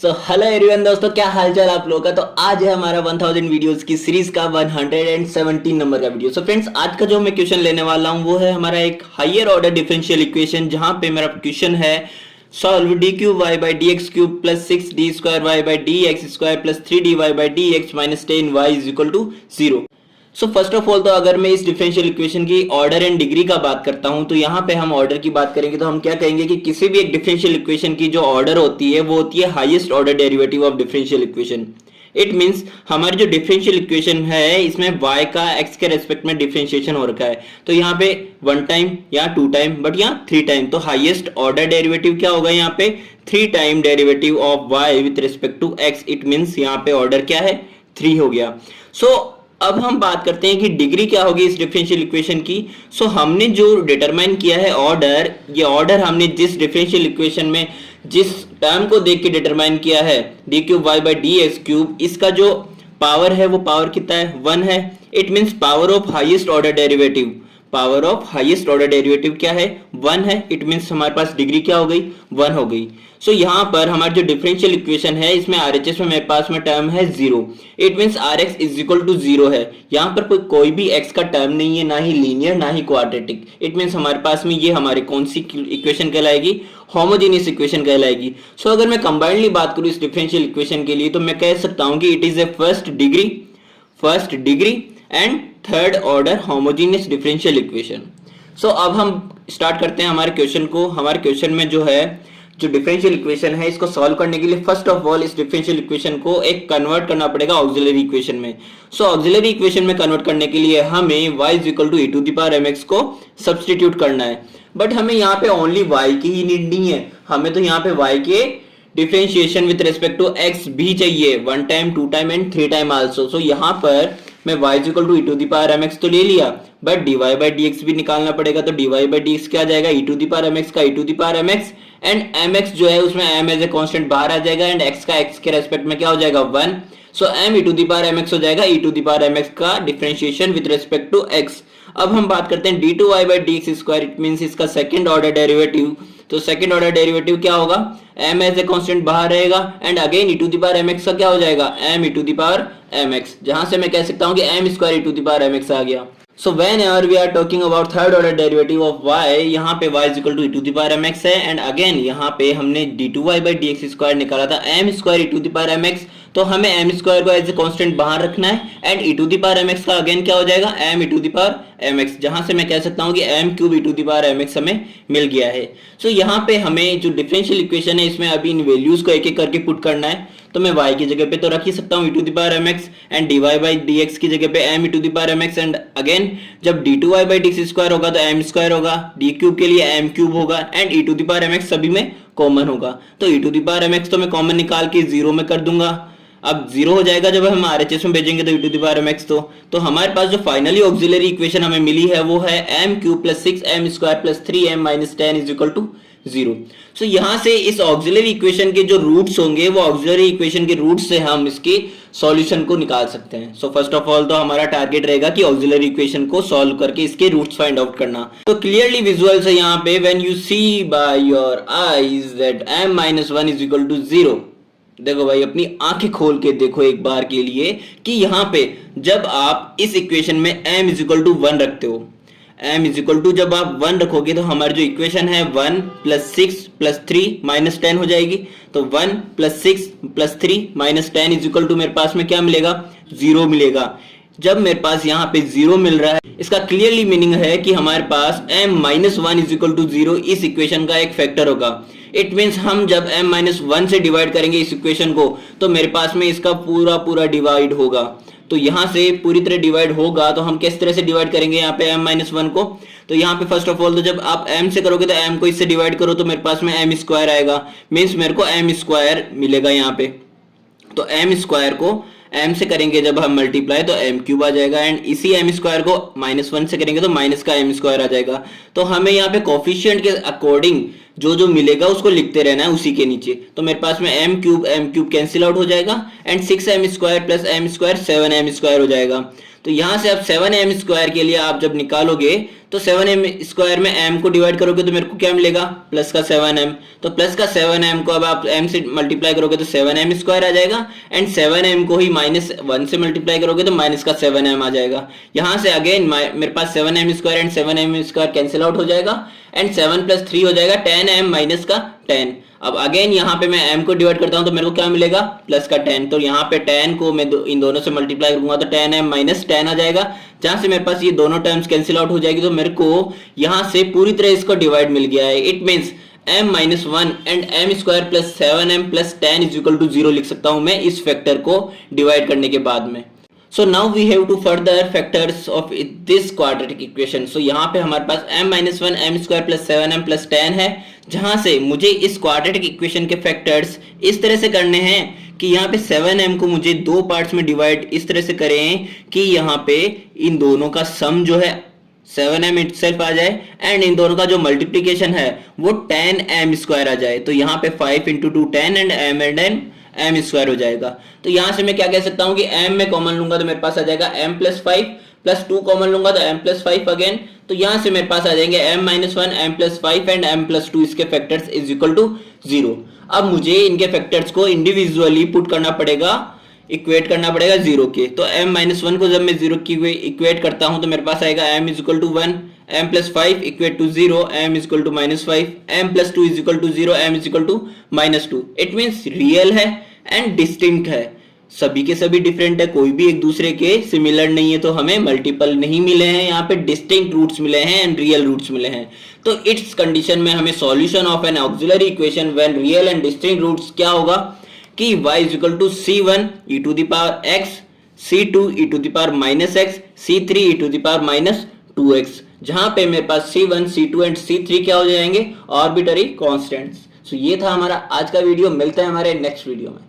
Hello everyone दोस्तों, क्या हालचाल आप लोगों का। तो आज है हमारा 1000 वीडियोस की सीरीज का 117 नंबर का वीडियो। सो फ्रेंड्स, आज का जो मैं क्वेश्चन लेने वाला हूं वो है हमारा एक हायर ऑर्डर डिफरेंशियल इक्वेशन, जहां पे मेरा क्वेश्चन है solve d cube y by d x cube plus 6 d square y by d x square plus 3 d y by d x minus 10 y is equal to 0। So first of all, तो अगर मैं इस differential equation की order and degree का बात करता हूं, तो यहां पे हम ऑर्डर की बात करेंगे तो हम क्या कहेंगे कि किसी भी एक डिफरेंशियल इक्वेशन की जो ऑर्डर होती है वो होती है highest order derivative of differential equation. It means हमारी जो डिफरेंशियल इक्वेशन है इसमें y का x के रेस्पेक्ट में डिफरेंशिएशन हो रखा है, तो यहाँ पे 1 टाइम या 2 टाइम, बट यहाँ 3 टाइम। तो हाईएस्ट ऑर्डर डेरिवेटिव क्या होगा यहाँ पे 3 time derivative of y with respect to x। It means यहाँ पे ऑर्डर क्या है 3 हो गया। सो अब हम बात करते हैं कि डिग्री क्या होगी इस डिफरेंशियल इक्वेशन की। सो हमने जो डिटरमाइन किया है ऑर्डर, ये ऑर्डर हमने जिस डिफरेंशियल इक्वेशन में जिस टर्म को देख के डिटरमाइन किया है d cube y by d x cube, इसका जो पावर है वो पावर कितना है 1 है। It means power of highest order derivative, power of highest order derivative क्या है 1 है। इट मींस हमारे पास डिग्री क्या हो गई 1 हो गई। सो यहाँ पर हमारी जो डिफरेंशियल इक्वेशन है इसमें आरएचएस में मेरे पास में टर्म है 0। It means RX is equal to 0 है। यहाँ पर कोई भी एक्स का टर्म नहीं है, ना ही लीनियर ना ही क्वाड्रेटिक। इट मींस हमारे पास में ये हमारे कौन सी इक्वेशन कहलाएगी, होमोजेनियस इक्वेशन कहलाएगी। सो अगर मैं कंबाइंडली बात करूँ इस डिफरेंशियल इक्वेशन के लिए तो मैं कह सकता हूँ कि it is a first degree and third order homogeneous differential equation. So अब हम स्टार्ट करते हैं हमारे क्वेश्चन को। हमारे क्वेश्चन में जो है जो डिफरेंशियल इक्वेशन है इसको सॉल्व करने के लिए फर्स्ट ऑफ ऑल इस डिफरेंशियल इक्वेशन को एक कन्वर्ट करना पड़ेगा ऑक्सिलरी इक्वेशन में। सो ऑक्सिलरी इक्वेशन में कन्वर्ट करने के लिए हमें y is equal to e to the power mx को सब्स्टिट्यूट करना है। बट हमें यहाँ पे ओनली y की ही नीड नहीं है, हमें तो यहाँ पे y के differentiation with respect to x भी चाहिए 1 time 2 time and 3 time also. So यहाँ पर मैं y is equal to e to the power mx तो ले लिया, बट dy बाई dx भी निकालना पड़ेगा। तो dy बाई dx क्या आ जाएगा e to the power mx का e to the power mx and mx जो है उसमें m एज ए कांस्टेंट बाहर आ जाएगा एंड x का x के रेस्पेक्ट में क्या हो जाएगा 1। सो m e to the power mx हो जाएगा e to the power mx का differentiation with respect to x। अब हम बात करते हैं d2y by dx square. It means इसका सेकंड ऑर्डर डेरिवेटिव। तो सेकंड ऑर्डर डेरिवेटिव क्या होगा m एज ए कांस्टेंट बाहर रहेगा and again e to the power mx का क्या हो जाएगा m e to the power mx, जहां से मैं कह सकता हूं कि m square e to the power mx आ गया। So whenever we are talking about third order derivative of y, यहाँ पे y is equal to e to the power mx है एंड अगेन यहाँ पे हमने d2y by dx स्क्वायर निकाला था m square e to the power mx। तो हमें m स्क्वायर को एज ए कांस्टेंट बाहर रखना है and e to the power mx का अगेन क्या हो जाएगा m e to the power mx, जहां से मैं कह सकता हूं कि m cube e to the power mx हमें मिल गया है। सो यहाँ पे हमें जो डिफरेंशियल इक्वेशन है इसमें अभी इन वैल्यूज को एक एक करके पुट करना है। तो मैं y की जगह पे तो रख ही सकता हूँ e to the power mx and dy by dx की जगह पे m e to the power mx and again जब d2y बाई dx स्क्वायर होगा तो m स्क्वायर होगा, d क्यूब के लिए m क्यूब होगा and e to the power mx सभी में कॉमन होगा। तो e to the power mx तो मैं कॉमन निकाल के 0 में कर दूंगा। अब 0 हो जाएगा जब हम RHS में भेजेंगे तो e to the power mx। तो हमारे पास जो फाइनली ऑक्सिलरी इक्वेशन हमें मिली है वो है m cube plus 6m square plus 3m minus 10 is equal to 0। So यहाँ से इस ऑक्सिलरी इक्वेशन के जो रूट्स होंगे वो ऑक्सिलरी इक्वेशन के रूट्स से हम इसके सॉल्यूशन को निकाल सकते हैं। सो फर्स्ट ऑफ ऑल तो हमारा टारगेट रहेगा कि ऑक्सिलरी इक्वेशन को सॉल्व करके इसके रूट्स फाइंड आउट करना। तो क्लियरली विजुअल से यहाँ पे when you see by your eyes that m minus 1 is equal to 0, देखो भाई अपनी आंखें खोल के देखो एक बार के लिए कि यहाँ पे जब आप इस इक्वेशन में m इज इक्वल टू 1 रखते हो, m इज इक्वल टू जब आप 1 रखोगे तो हमारी जो इक्वेशन है 1 प्लस 6 प्लस 3 माइनस 10 हो जाएगी। तो 1 plus 6 plus 3 minus 10 is equal to मेरे पास में क्या मिलेगा 0 मिलेगा। जब मेरे पास यहाँ पे 0 मिल रहा है इसका क्लियरली मीनिंग है कि हमारे पास m minus 1 is equal to 0 इस इक्वेशन का एक फैक्टर होगा। इट मीन्स हम जब m माइनस 1 से डिवाइड करेंगे इस इक्वेशन को तो मेरे पास में इसका पूरा डिवाइड होगा। तो यहाँ से पूरी तरह डिवाइड होगा तो हम किस तरह से डिवाइड करेंगे यहाँ पे m माइनस 1 को। तो यहाँ पे फर्स्ट ऑफ ऑल तो जब आप m से करोगे तो m को इससे डिवाइड करो तो मेरे पास में m स्क्वायर आएगा, मीन्स मेरे को m स्क्वायर मिलेगा यहाँ पे। तो m स्क्वायर को m से करेंगे जब हम मल्टीप्लाई तो m क्यूब आ जाएगा एंड इसी m स्क्वायर को माइनस 1 से करेंगे तो माइनस का m स्क्वायर आ जाएगा। तो हमें यहाँ पे कोफिशिएंट के अकॉर्डिंग जो जो मिलेगा उसको लिखते रहना है उसी के नीचे। तो मेरे पास में एम क्यूब कैंसिल आउट हो जाएगा and 6m² plus m² 7m² हो जाएगा। तो यहां से अब 7m² के लिए आप जब निकालोगे तो 7m² में m को डिवाइड करोगे तो मेरे को क्या मिलेगा, प्लस का 7m। तो प्लस का 7m को अब आप m से मल्टीप्लाई करोगे तो 7m² आ जाएगा एंड 7m को ही -1 से मल्टीप्लाई करोगे तो माइनस का 7m आ जाएगा। यहां से अगेन मेरे पास 7m² and 7m² cancel out हो जाएगा एंड 7 + 3 हो जाएगा 10m माइनस का 10। अब अगेन यहाँ पे मैं m को डिवाइड करता हूँ तो मेरे को क्या मिलेगा, प्लस का 10। तो यहाँ पे 10 को मैं इन दोनों से मल्टीप्लाई करूंगा तो 10m माइनस 10 आ जाएगा, जहां से मेरे पास ये दोनों टर्म्स कैंसिल आउट हो जाएगी। तो मेरे को यहाँ से पूरी तरह इसको डिवाइड मिल गया है। It means m-1 and m² plus 7m plus 10 is equal to 0 लिख सकता हूं मैं इस फैक्टर को डिवाइड करने के बाद में। So now we have to further factors of this quadratic equation. So यहाँ पे हमारे पास m-1 m² plus 7m plus 10 है, जहां से मुझे इस क्वाड्रेटिक इक्वेशन के फैक्टर्स इस तरह से करने हैं कि यहाँ पे 7m को मुझे दो पार्ट्स में डिवाइड इस तरह से करें कि यहाँ पे इन दोनों का सम जो है 7m इटसेल्फ आ जाए एंड इन दोनों का जो मल्टीप्लीकेशन है वो 10m² आ जाए। तो यहाँ पे 5 × 2 10 एंड m² हो जाएगा। तो यहां से मैं क्या कह सकता हूं कि m में कॉमन लूंगा तो मेरे पास आ जाएगा m + 5 प्लस 2 कॉमन लूंगा तो m + 5 अगेन। तो यहां से मेरे पास आ जाएंगे m-1 m + 5 एंड m + 2 इसके फैक्टर्स इज इक्वल टू 0। अब मुझे इनके फैक्टर्स को इंडिविजुअली पुट करना पड़ेगा, इक्वेट करना पड़ेगा 0 के। तो m-1 को जब मैं 0 की इक्वेट करता हूं तो मेरे पास आएगा m = 1, m + 5 equate to 0, m = -5, m + 2 = 0, m = -2। It means real है एंड डिस्टिंक्ट है, सभी के सभी डिफरेंट है, कोई भी एक दूसरे के सिमिलर नहीं है। तो हमें मल्टीपल नहीं मिले हैं, यहाँ पे डिस्टिंक्ट रूट्स मिले हैं एंड रियल रूट्स मिले हैं। तो इट्स कंडीशन में हमें solution of an auxiliary equation when real and distinct roots क्या होगा कि y = c1 e⁻x, c2 e⁻−x, c3 e⁻−2x, जहां पे मेरे पास c1 c2 एंड c3 क्या हो जाएंगे, आर्बिट्ररी कांस्टेंट्स। सो ये था हमारा आज का वीडियो, मिलते हैं हमारे नेक्स्ट वीडियो में।